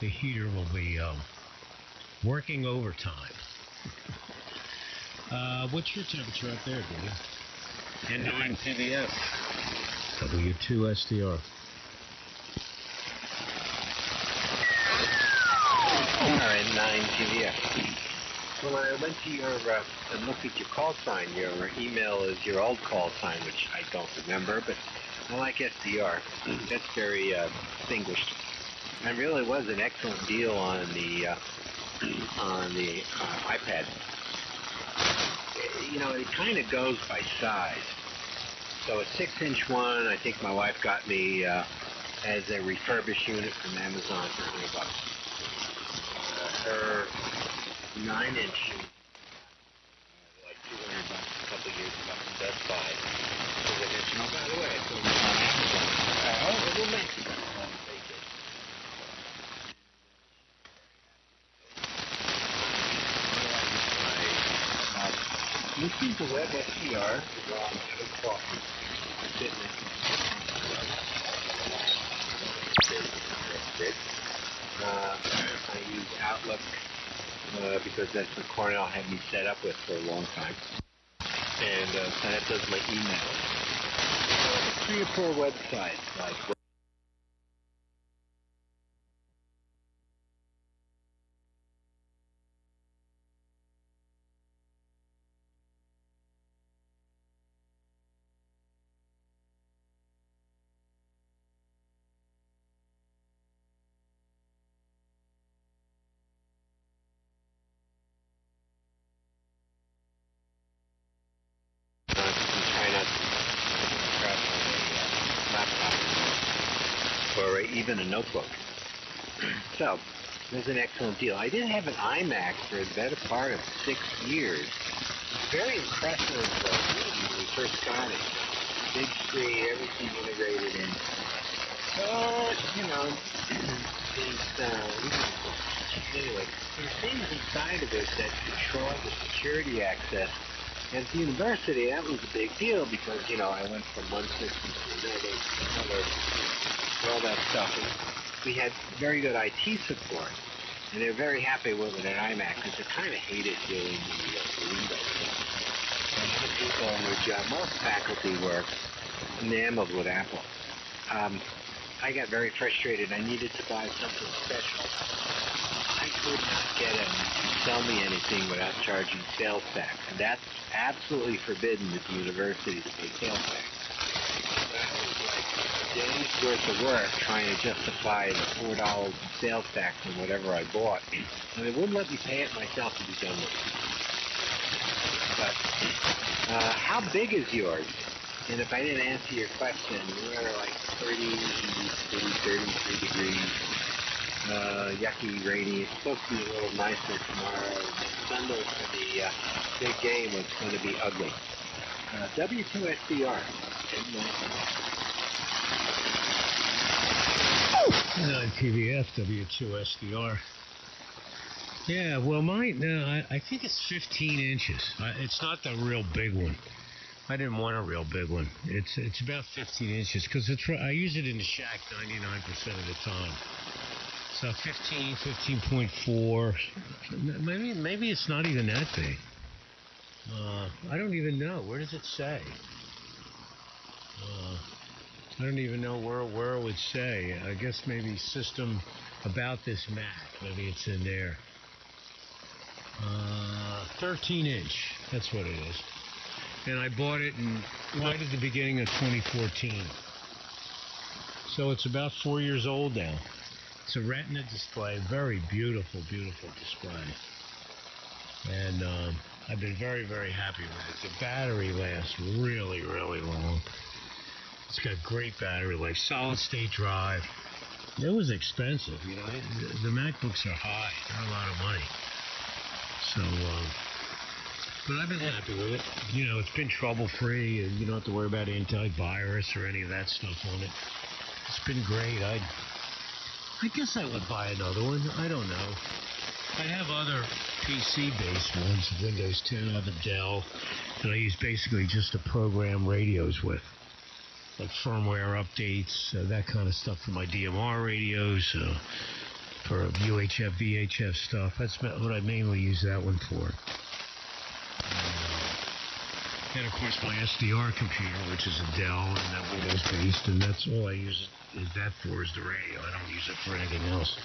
the heater will be working overtime. What's your temperature up there, dude? N9TDF. W2SDR. N9TDF. Well, when I went to your and looked at your call sign, your email is your old call sign, which I don't remember, but I like SDR. That's very distinguished. And really was an excellent deal on the iPad. You know, it kind of goes by size. So a 6-inch one, I think my wife got me as a refurbished unit from Amazon for $100. Her 9-inch unit, like $200 a couple of years ago from Best Buy. So they mentioned, oh, by the way, it's on Amazon. Oh, it will make it. Listening to Web SDR is on coffee. Fitness. I use Outlook because that's what Cornell had me set up with for a long time. And so that does my email. 3 or 4 websites like or even a notebook. So, it was an excellent deal. I did have an iMac for the better part of 6 years. Very impressive when we first got it. Big screen, everything integrated in. But, you know, anyway, there's things inside of it that control the security access. At the university, that was a big deal because, you know, I went from one system to another, all that stuff. And we had very good IT support, and they were very happy with an iMac because they kind of hated doing the Windows. And other people in their job, most faculty were enamored with Apple. I got very frustrated. I needed to buy something special. I could not get them to sell me anything without charging sales tax, and that's absolutely forbidden at the university to pay sales tax. That was like a day's worth of work trying to justify the $4 in sales tax on whatever I bought, and they wouldn't let me pay it myself to be done with it. But how big is yours? And if I didn't answer your question, we're like 33 degrees. Yucky, rainy. It's supposed to be a little nicer tomorrow. And Sunday for the big game is going to be ugly. W2SDR. N9TDF, W2SDR. Yeah, well, mine, I think it's 15 inches. It's not the real big one. I didn't want a real big one. It's about 15 inches because I use it in the shack 99% of the time. So 15, 15.4, maybe it's not even that big. I don't even know. Where does it say? I don't even know where it would say. I guess maybe system about this Mac. Maybe it's in there. 13 inch. That's what it is. And I bought it right at the beginning of 2014. So it's about 4 years old now. It's a Retina display, very beautiful, beautiful display. And I've been very, very happy with it. The battery lasts really, really long. It's got great battery life, solid state drive. It was expensive, you know. The MacBooks are high. They're a lot of money. So, but I've been happy with it. You know, it's been trouble-free, and you don't have to worry about antivirus or any of that stuff on it. It's been great. I guess I would buy another one. I don't know. I have other PC-based ones, Windows 10, I have a Dell, that I use basically just to program radios with, like firmware updates, that kind of stuff for my DMR radios. for UHF, VHF stuff. That's what I mainly use that one for. And of course my SDR computer, which is a Dell and that Windows based, and that's all I use is that for, is the radio. I don't use it for anything else.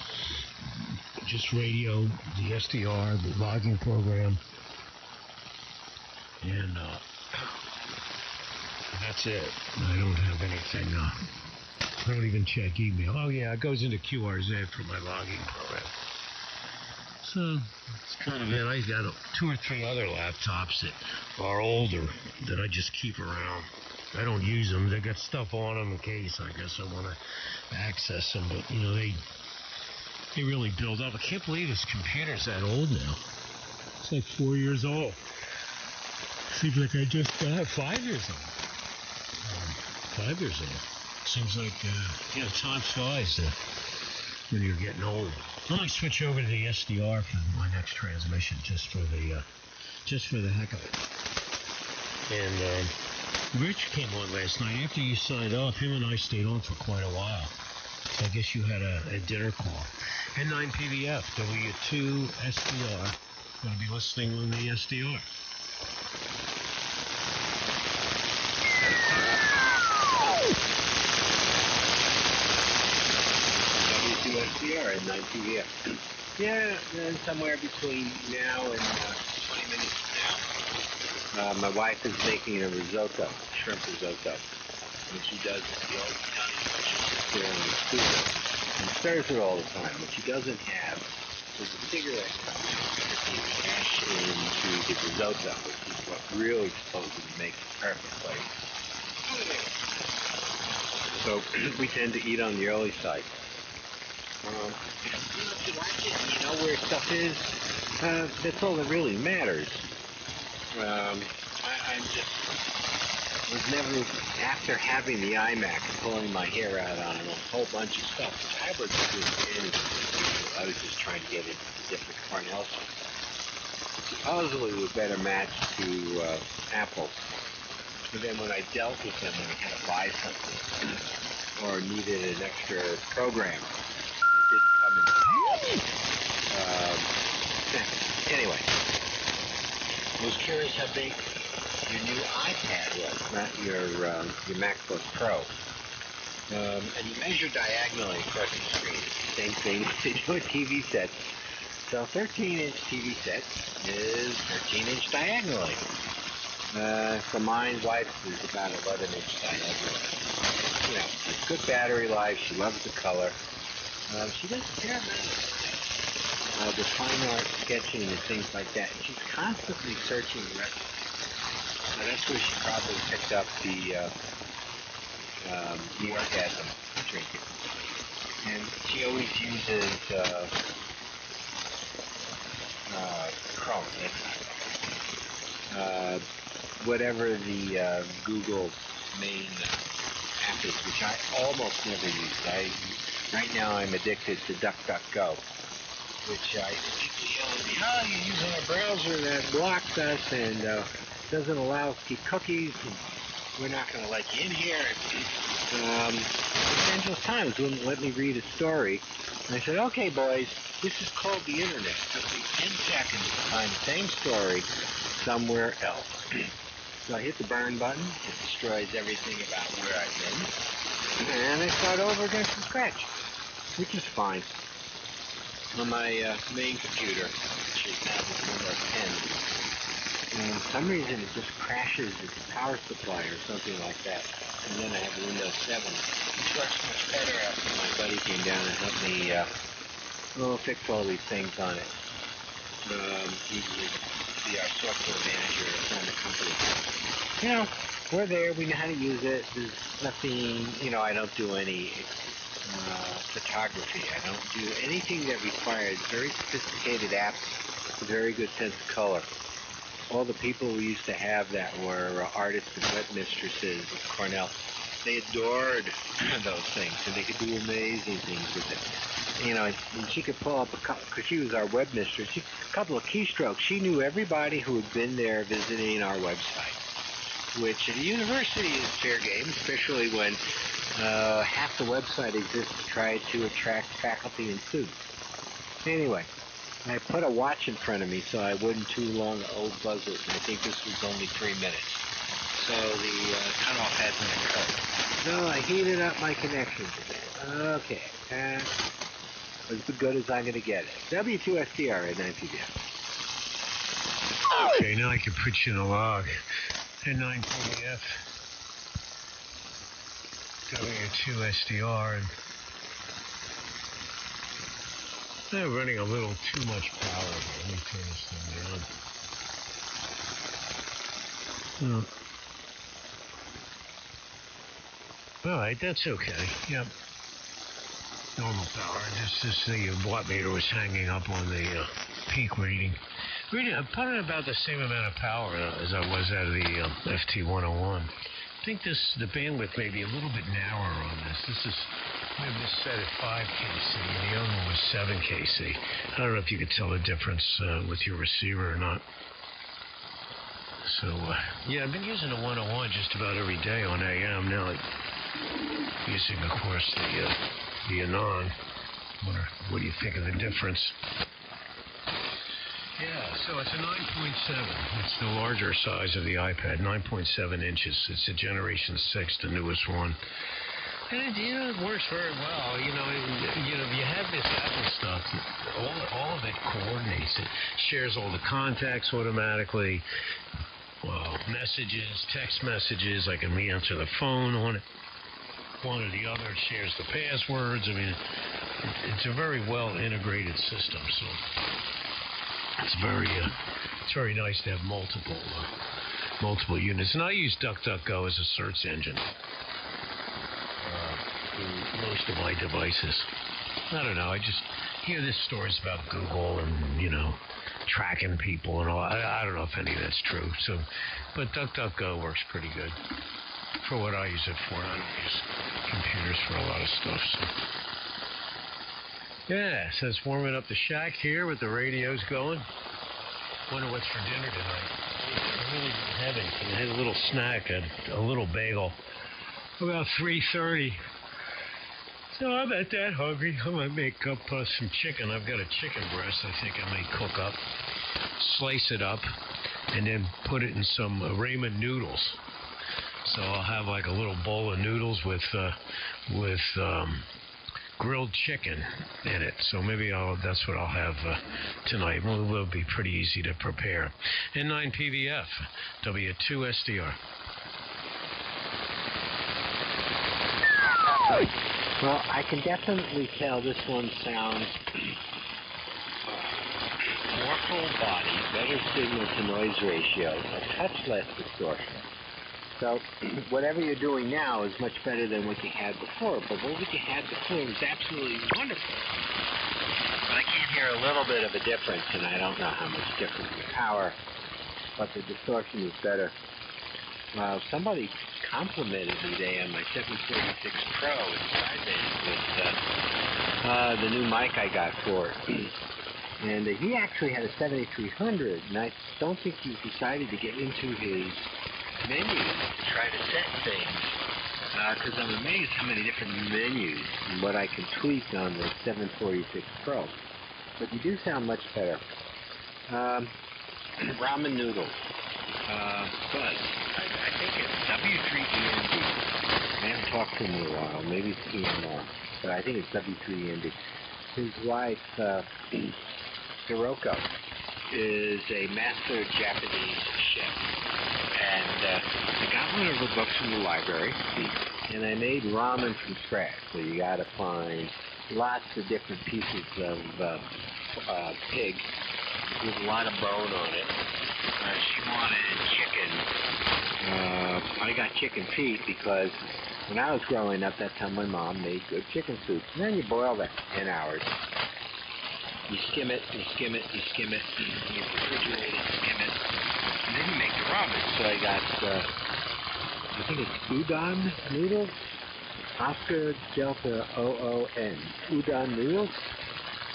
Just radio, the SDR, the logging program, and that's it. I don't have anything. I don't even check email. Oh yeah, it goes into QRZ for my logging program. So that's kind of it. I got 2 or 3 other laptops that are older that I just keep around. I don't use them. They got stuff on them in case I guess I want to access them. But you know, they really build up. I can't believe this computer's that old now. It's like 4 years old. Seems like I just got 5 years old. 5 years old. Seems like time flies when you're getting old. Let me switch over to the SDR for my next transmission, just for the heck of it. And Rich came on last night after you signed off. Him and I stayed on for quite a while. So I guess you had a dinner call. N9TDF, W2SDR. Going to be listening on the SDR. W2SDR and N9TDF. Yeah, and somewhere between now and 20 minutes from now. My wife is making a risotto, shrimp risotto. What she does is the old Italian here in the cooler and stirs it all the time. What she doesn't have is a cigarette cover that you ash into the risotto, which is what really supposedly makes it perfect place. So we tend to eat on the early side. If you like it, you know where stuff is, that's all that really matters. I was never, after having the iMac and pulling my hair out on a whole bunch of stuff, I was just I was just trying to get into the different Cornell stuff. Supposedly it was better matched to Apple. But then when I dealt with them when I had to buy something or needed an extra program, it didn't come in. Anyway, I was curious how big your new iPad was, not your MacBook Pro. And you measure diagonally across the screen. Same thing they do with TV sets. So 13-inch TV set is 13-inch diagonally. So mine, wife's is about 11-inch diagonally. You know, it's good battery life. She loves the color. She does a fair amount of the fine art sketching and things like that. And she's constantly searching recipes. So that's where she probably picked up the orgasm drinking. And she always uses Chrome. Whatever the Google main app is, which I almost never use. Right now I'm addicted to DuckDuckGo, which people yell at me, oh, you're using a browser that blocks us and doesn't allow us to keep cookies, and we're not going to let you in here. Los Angeles Times wouldn't let me read a story. And I said, okay, boys, this is called the internet. It took me 10 seconds to find the same story somewhere else. So I hit the burn button. It destroys everything about where I've been. And I start over again from scratch, which is fine. On my main computer, which is now the Windows 10, and for some reason it just crashes its power supply or something like that. And then I have Windows 7, which works much better after my buddy came down and helped me fix all these things on it. He would be our software manager from the company. You know, we're there, we know how to use it. There's nothing, I don't do any photography. I don't do anything that requires very sophisticated apps with a very good sense of color. All the people we used to have that were artists and webmistresses at Cornell, they adored those things, and they could do amazing things with it. And she could pull up a couple, because she was our webmistress, a couple of keystrokes. She knew everybody who had been there visiting our website, which at a university is fair game, especially when half the website exists to try to attract faculty and students. Anyway, I put a watch in front of me so I wouldn't too long old buzzer, and I think this was only 3 minutes. So the cutoff hasn't occurred. So I heated up my connections a bit. Okay, as good as I'm going to get it. W2SDR at N9TDF. Okay, now I can put you in a log. N9TDF. W2SDR, and they're running a little too much power here. Let me turn this thing down. All right, that's okay. Yep. Normal power. Just the watt meter was hanging up on the peak reading. I'm putting about the same amount of power as I was out of the FT101. I think the bandwidth may be a little bit narrower on this. This is maybe set at 5 kc, and the other one was 7 kc. I don't know if you could tell the difference with your receiver or not. So, yeah, I've been using the 101 just about every day on AM. Now I'm using, of course, the ANAN. What do you think of the difference? Yeah, so it's a 9.7. It's the larger size of the iPad, 9.7 inches. It's a Generation 6, the newest one. And it works very well. You have this Apple stuff. All of it coordinates. It shares all the contacts automatically. Well, messages, text messages. I can answer the phone on it. One or the other. It shares the passwords. I mean, it's a very well integrated system. So it's very nice to have multiple units. And I use DuckDuckGo as a search engine in most of my devices. I don't know. I just hear this stories about Google and tracking people and all. I don't know if any of that's true. So, but DuckDuckGo works pretty good for what I use it for. I don't use computers for a lot of stuff. So. Yeah, so it's warming up the shack here with the radios going. Wonder what's for dinner tonight. I really didn't have anything. I had a little snack, a little bagel, about 3:30. So I'm not that hungry. I might make up some chicken. I've got a chicken breast I think I may cook up, slice it up, and then put it in some ramen noodles. So I'll have like a little bowl of noodles with grilled chicken in it. So maybe that's what I'll have tonight. Well, it will be pretty easy to prepare. N9TDF, W2SDR. Well, I can definitely tell this one sounds more full body, better signal to noise ratio, a touch less distortion. So whatever you're doing now is much better than what you had before. But what you had before was absolutely wonderful. But I can hear a little bit of a difference, and I don't know how much difference in power, but the distortion is better. Somebody complimented me today on my 746 Pro in sideband with the new mic I got for it. And he actually had a 7300, and I don't think he's decided to get into his menus to try to set things, because I'm amazed how many different menus and what I can tweak on the 746 Pro. But you do sound much better. Ramen noodles. But I think it's W3END. I haven't talked to him in a while. Maybe it's EMR, but I think it's W3END. His wife, Hiroko, is a master Japanese chef. And I got one of her books from the library, and I made ramen from scratch. So you got to find lots of different pieces of pig with a lot of bone on it. She wanted chicken. I got chicken feet because when I was growing up, that's how my mom made good chicken soup. And then you boil that 10 hours. You skim it, you skim it, you skim it, you refrigerate it, skim it, and then you make the ramen. So I got, I think it's udon noodles, Oscar Delta OON, udon noodles.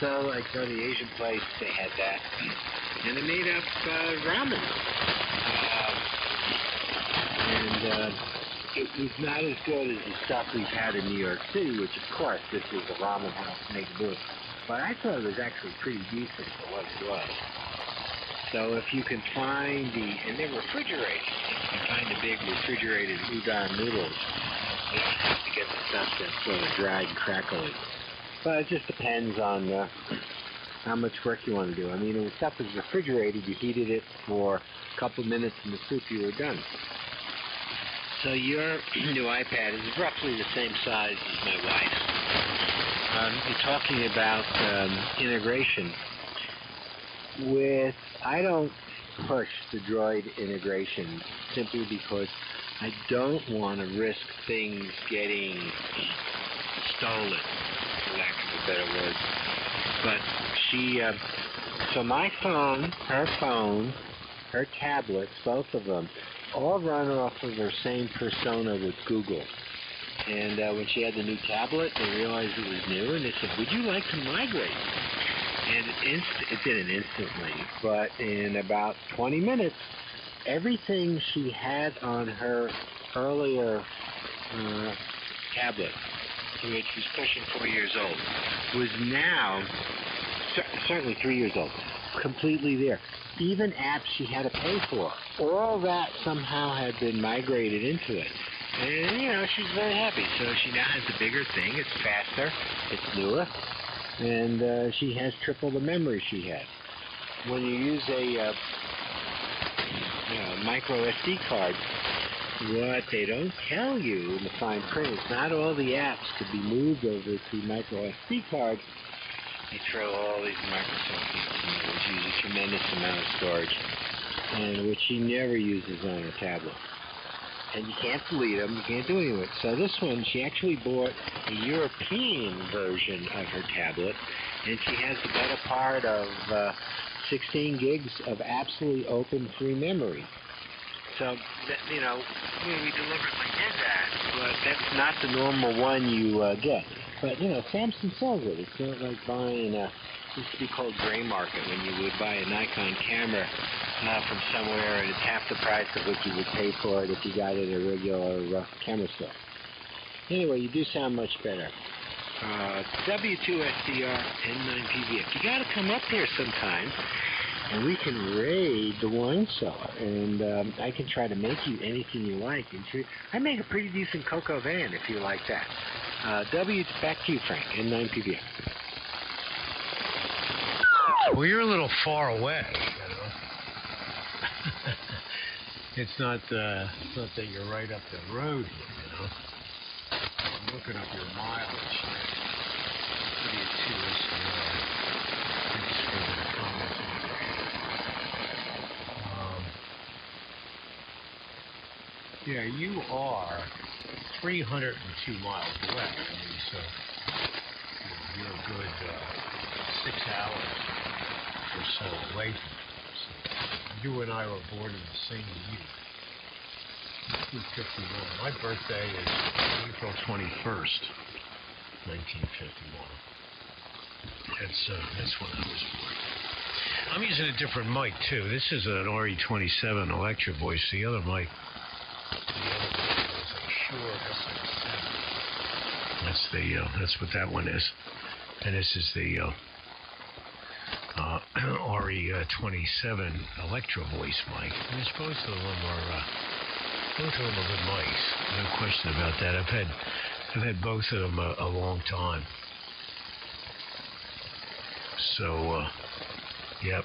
So I go to the Asian place, they had that, and I made up ramen. It was not as good as the stuff we've had in New York City, which of course this is a ramen house made good. but I thought it was actually pretty decent for what it was. So if you can find and they're refrigerated, if you can find the big refrigerated udon noodles, you don't have to get the stuff that's sort of dried and crackly. But it just depends on how much work you want to do. I mean, when the stuff was refrigerated, you heated it for a couple of minutes in the soup, you were done. So your new iPad is roughly the same size as my wife's. You're talking about integration. I don't push the Droid integration simply because I don't want to risk things getting stolen, for lack of a better word. But so my phone, her tablets, both of them, all run off of her same persona with Google. And when she had the new tablet, they realized it was new, and they said, would you like to migrate? And it didn't instantly, but in about 20 minutes, everything she had on her earlier tablet, which was pushing 4 years old, was now, certainly 3 years old, completely there. Even apps she had to pay for, all that somehow had been migrated into it. And, she's very happy. So she now has a bigger thing. It's faster. It's newer. And she has triple the memory she had. When you use a micro SD card, what they don't tell you in the fine print is not all the apps could be moved over to micro SD cards. They throw all these Microsoft apps in there, which use a tremendous amount of storage, and which she never uses on her tablet. And you can't delete them, you can't do anything with it. So this one, she actually bought a European version of her tablet, and she has the better part of 16 gigs of absolutely open free memory. So, we deliberately did that, but that's not the normal one you get. But, Samsung sells it. It's not like buying it used to be called gray market, when you would buy a Nikon camera from somewhere, and it's half the price of what you would pay for it if you got it at a regular camera store. Anyway, you do sound much better. W2SDR, N9TDF. You got to come up here sometime, and we can raid the wine cellar, and I can try to make you anything you like. I make a pretty decent cocoa van if you like that. Back to you, Frank, N9TDF. Well, you're a little far away, It's not that you're right up the road here, I'm looking up your mileage. W2SDR. Thanks for the comments. Yeah, you are 302 miles away. So you're a good 6 hours or so away from it. So you and I were born in the same year, 1951. My birthday is April 21st, 1951. That's when I was born. I'm using a different mic too. This is an RE27 Electro Voice. The other mic is a Shure SM7. That's what that one is. And this is the RE27 Electro Voice mic. I mean, both of them are good mics. No question about that. I've had both of them a long time. So, yep.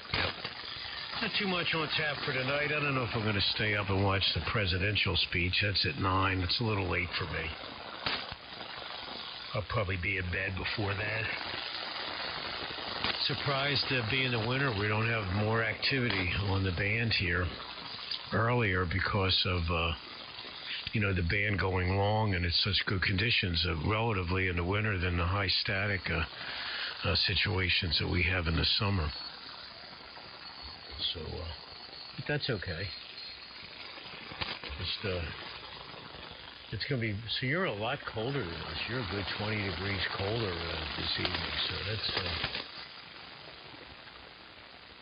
Not too much on tap for tonight. I don't know if I'm going to stay up and watch the presidential speech. That's at 9. It's a little late for me. I'll probably be in bed before that. Surprised being the winter, we don't have more activity on the band here earlier because of the band going long, and it's such good conditions relatively in the winter than the high static situations that we have in the summer. So, but that's okay. It's going to be, so you're a lot colder than us. You're a good 20 degrees colder this evening, so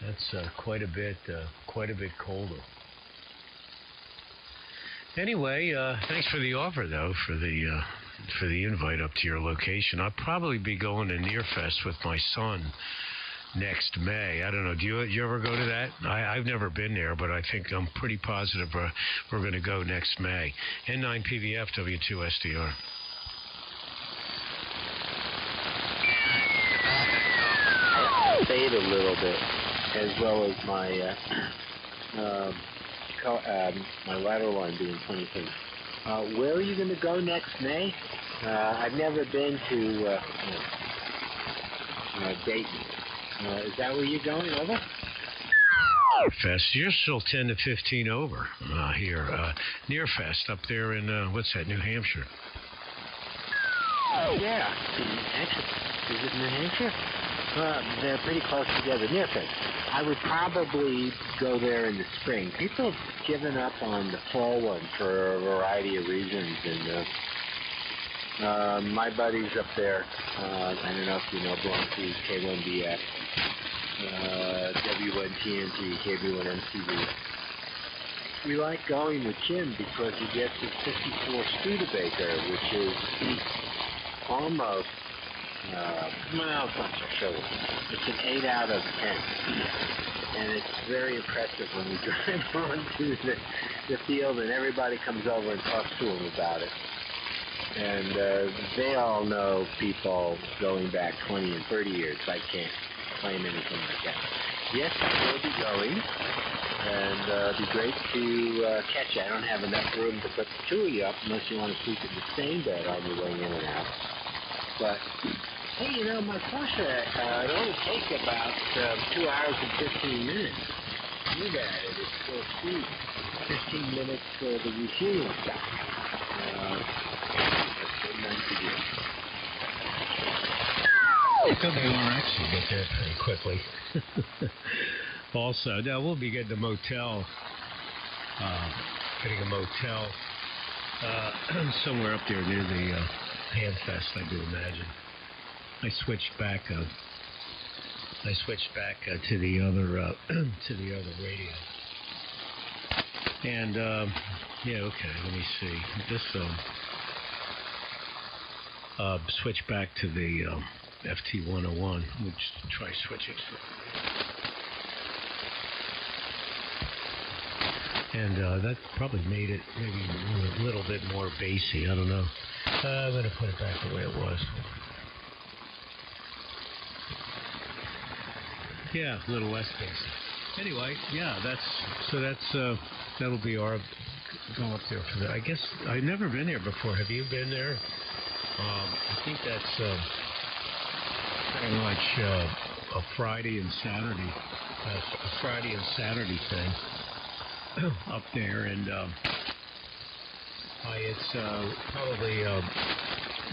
that's quite a bit colder. Anyway, thanks for the offer, though, for the for the invite up to your location. I'll probably be going to Nearfest with my son next May. I don't know. Do you ever go to that? I've never been there, but I think I'm pretty positive we're going to go next May. N9TDF, W2SDR. I fade a little bit, as well as my my lateral line being 23. Where are you going to go next May? I've never been to Dayton. Is that where you're going, over? Fest. You're still 10 to 15 over here. Nearfest up there in, what's that, New Hampshire? Yeah. Is it New Hampshire? They're pretty close together. Nearfest. I would probably go there in the spring. People have given up on the fall one for a variety of reasons, and my buddies up there, I don't know if you know, belong to K1DF, W1TNT, KB1MCV. We like going with Jim because he gets his 54 Studebaker, which is almost, well, it's not so sure. It's an 8 out of 10. And it's very impressive when we drive onto the field and everybody comes over and talks to him about it. And they all know people going back 20 and 30 years. I can't claim anything like that. Yes, I will be going, and it'd be great to catch you. I don't have enough room to put the two of you up unless you want to sleep in the same bed on your way in and out. But, hey, you know, my Porsche, it only takes about 2 hours and 15 minutes. Look at it, it's so sweet. 15 minutes for the refueling stop. So they are actually get there pretty quickly. Also, now we'll be getting a motel, somewhere up there near the Handfest, I do imagine. I switched back to the other radio. And yeah, okay. Let me see. This switch back to the FT101. We'll just try switching. And that probably made it maybe a little bit more bassy. I don't know. I'm going to put it back the way it was. Yeah, a little less bassy. Anyway, yeah, that'll be our go up there for that. I guess I've never been there before. Have you been there? I think that's pretty much a Friday and Saturday thing up there, and it's probably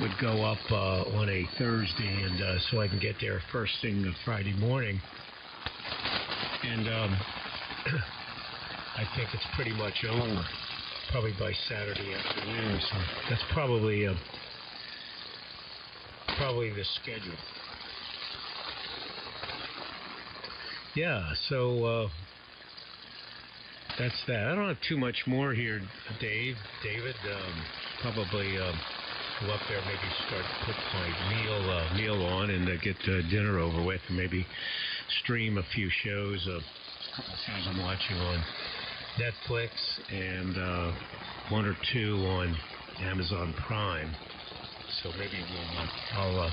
would go up on a Thursday, and so I can get there first thing Friday morning, and I think it's pretty much over probably by Saturday afternoon. So that's probably the schedule. Yeah, so that's that. I don't have too much more here, David. Probably go up there, maybe start to put my meal on and get dinner over with, and maybe stream a few shows. A couple of shows I'm watching on Netflix and one or two on Amazon Prime. So maybe I'll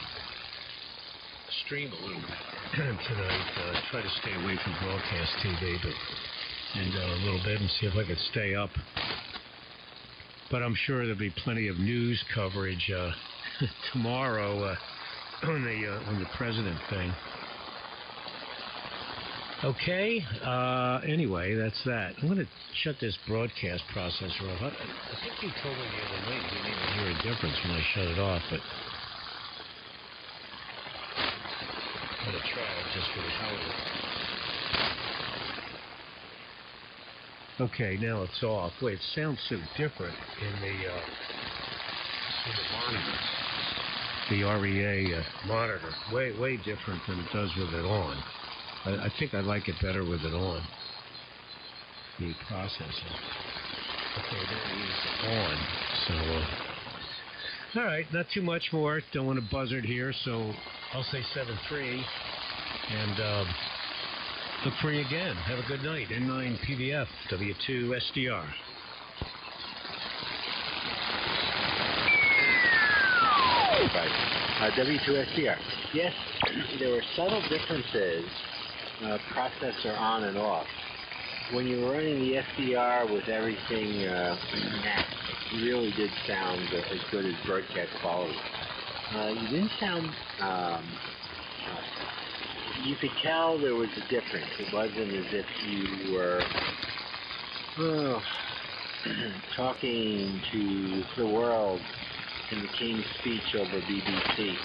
stream a little bit tonight. Try to stay away from broadcast TV, and a little bit, and see if I could stay up. But I'm sure there'll be plenty of news coverage tomorrow on the president thing. Okay. Anyway, that's that. I'm going to shut this broadcast processor off. I think you told me the other night you didn't even hear a difference when I shut it off, but I'm going to try it just for the hell of it. Okay, now it's off. Wait, it sounds so different in the monitors. The REA monitor. Way different than it does with it on. I think I like it better with it on. The processor. Okay, there it is on. So All right, not too much more. Don't want to buzzard here, so I'll say 7.3. And look for you again. Have a good night. N9TDF, W2SDR. Right. W2SDR. Yes, there were subtle differences, processor on and off. When you were running the SDR with everything mapped, it really did sound as good as broadcast quality. You didn't sound, you could tell there was a difference. It wasn't as if you were talking to the world in the King's Speech over BBC.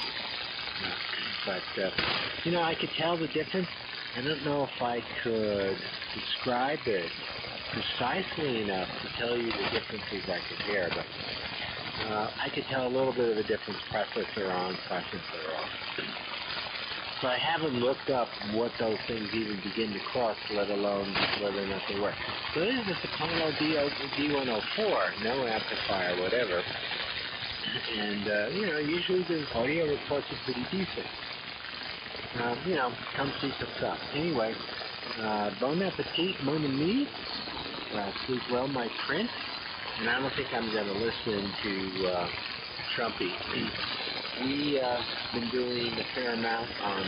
But, you know, I could tell the difference. I don't know if I could describe it precisely enough to tell you the differences I could hear, but I could tell a little bit of a difference, processor on, processor off. So I haven't looked up what those things even begin to cost, let alone whether or not they work. So this is just a Pono D104, no amplifier, whatever. And, you know, usually the audio reports are pretty decent. You know, come see some stuff. Anyway, bon appetit, mon ami. Sleep well, my prince. And I don't think I'm going to listen to Trumpy. We've been doing a fair amount on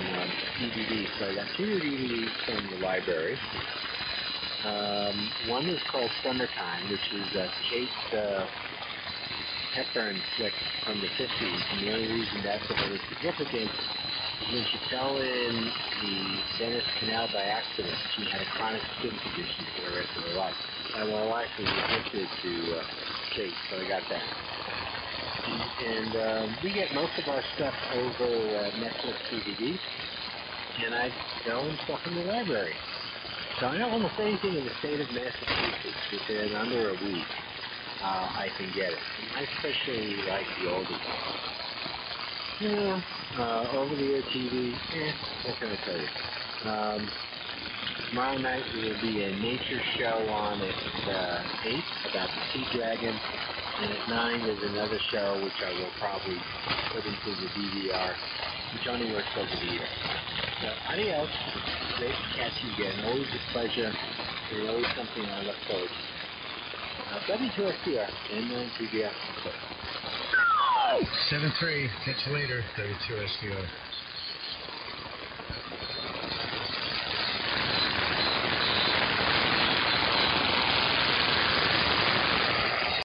DVDs. So I got 2 DVDs from the library. One is called Summertime, which is a Kate Hepburn flick from the 50s. And the only reason that's of any significance is when she fell in the Venice Canal by accident, she had a chronic skin condition for the rest of her life. And my wife was addicted to Kate, so I got that. And we get most of our stuff over Netflix DVDs, and I go and stuff in the library. So I know almost anything in the state of Massachusetts within under a week. I can get it. I especially like the older ones. Yeah, over-the-air TV, what can I tell you? Tomorrow night there will be a nature show on at 8 about the sea dragon, and at 9 there's another show which I will probably put into the DVR, which only works over the air. So, adios. Great to catch you again. Always a pleasure. There's always something I look forward to. W2SDR, N9TDF. 7.3. Catch you later, W2SDR.